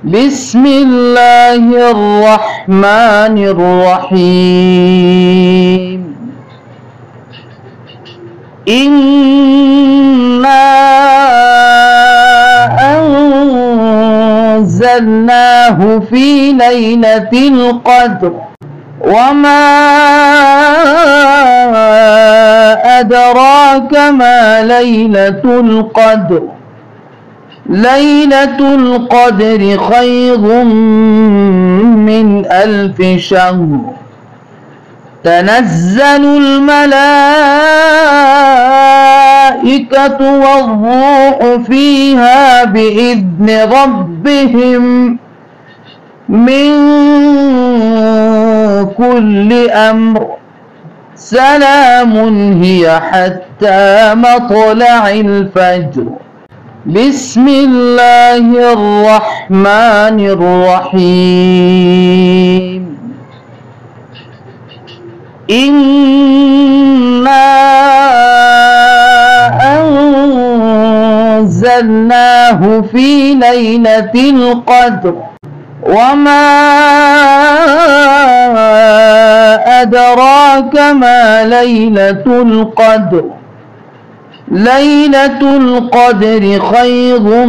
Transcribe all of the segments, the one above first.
بسم الله الرحمن الرحيم. إنا أنزلناه في ليلة القدر وما أدراك ما ليلة القدر. ليلة القدر خير من 1000 شهر. تنزل الملائكة والروح فيها بإذن ربهم من كل أمر. سلام هي حتى مطلع الفجر. بسم الله الرحمن الرحيم. إنا أنزلناه في ليلة القدر وما أدراك ما ليلة القدر. ليلة القدر خير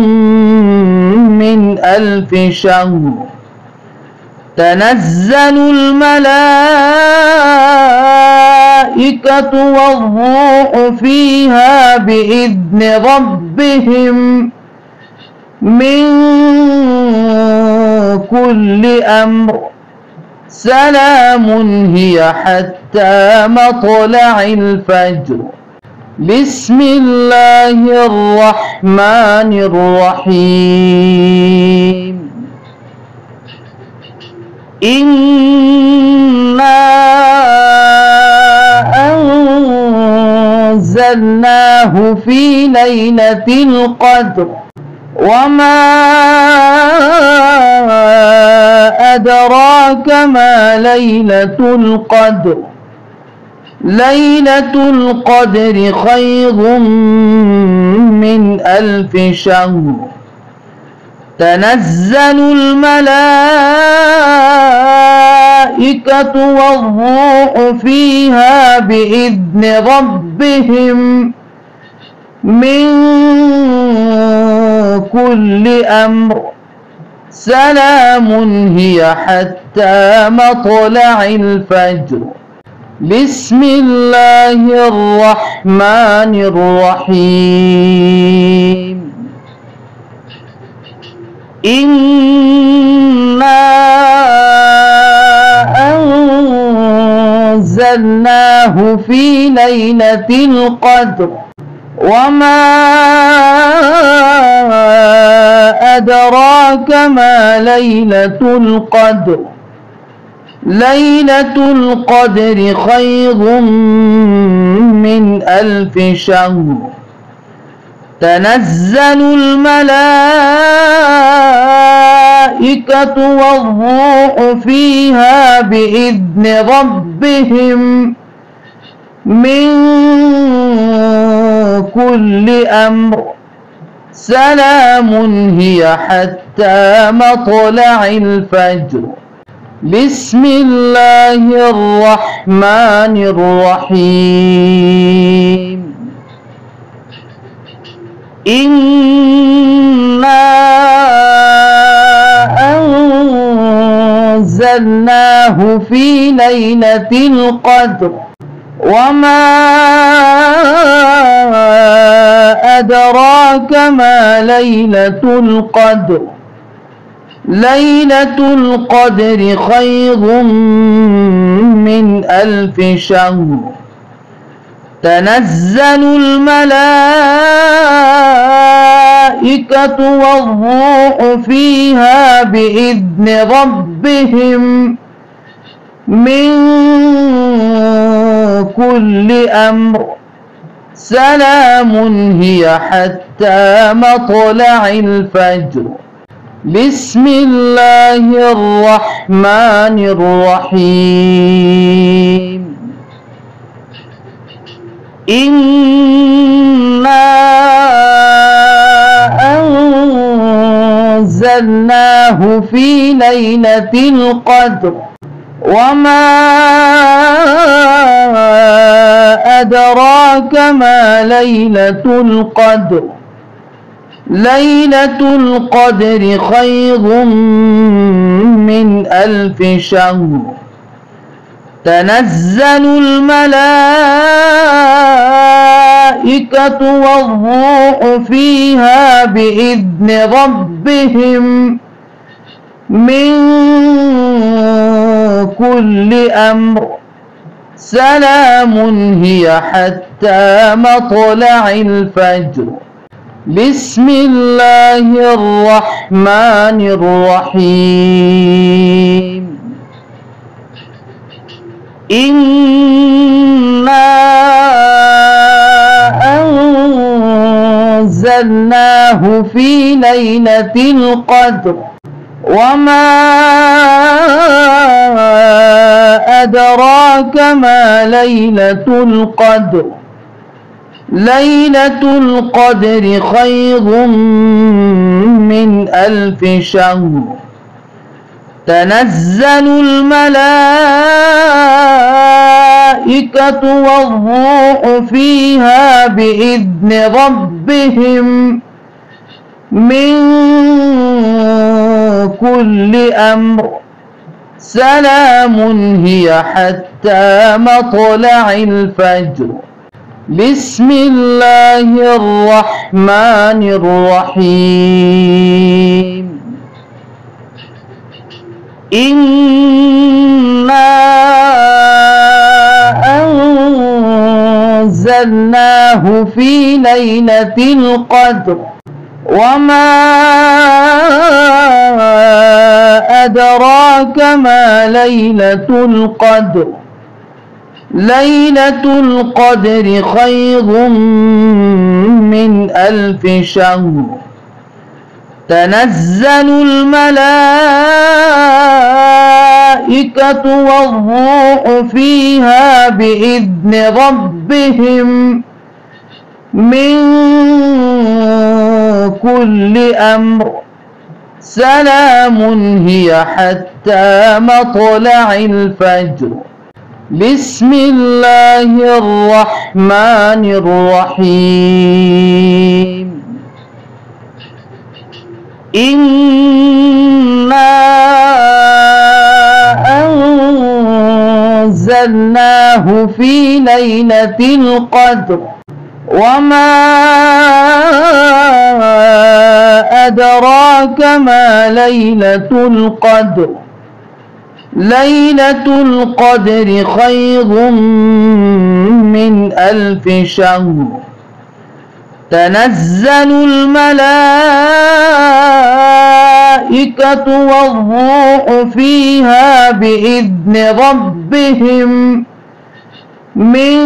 من 1000 شهر. تنزل الملائكة والروح فيها بإذن ربهم من كل أمر. سلام هي حتى مطلع الفجر. بسم الله الرحمن الرحيم. إنا أنزلناه في ليلة القدر وما أدراك ما ليلة القدر. ليلة القدر خير من 1000 شهر. تنزل الملائكة والروح فيها بإذن ربهم من كل أمر. سلام هي حتى مطلع الفجر. بسم الله الرحمن الرحيم. إنا أنزلناه في ليلة القدر وما أدراك ما ليلة القدر. ليلة القدر خير من 1000 شهر. تنزل الملائكة والروح فيها بإذن ربهم من كل أمر. سلام هي حتى مطلع الفجر. بسم الله الرحمن الرحيم. إنا أنزلناه في ليلة القدر وما أدراك ما ليلة القدر. ليلة القدر خير من 1000 شهر. تنزل الملائكة والروح فيها بإذن ربهم من كل أمر. سلام هي حتى مطلع الفجر. بسم الله الرحمن الرحيم. إنا أنزلناه في ليلة القدر وما أدراك ما ليلة القدر ليلة القدر خير من 1000 شهر تنزل الملائكة والروح فيها بإذن ربهم من كل أمر سلام هي حتى مطلع الفجر بسم الله الرحمن الرحيم إنا أنزلناه في ليلة القدر وما أدراك ما ليلة القدر ليلة القدر خير من 1000 شهر تنزل الملائكة والروح فيها بإذن ربهم من كل أمر سلام هي حتى مطلع الفجر بسم الله الرحمن الرحيم إنا أنزلناه في ليلة القدر وما أدراك ما ليلة القدر ليلة القدر خير من 1000 شهر تنزل الملائكة والروح فيها بإذن ربهم من كل أمر سلام هي حتى مطلع الفجر بسم الله الرحمن الرحيم إنا أنزلناه في ليلة القدر وما أدراك ما ليلة القدر ليلة القدر خير من 1000 شهر تنزل الملائكة والروح فيها بإذن ربهم من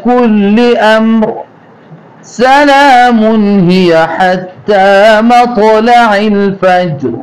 كل أمر سلام هي حتى مطلع الفجر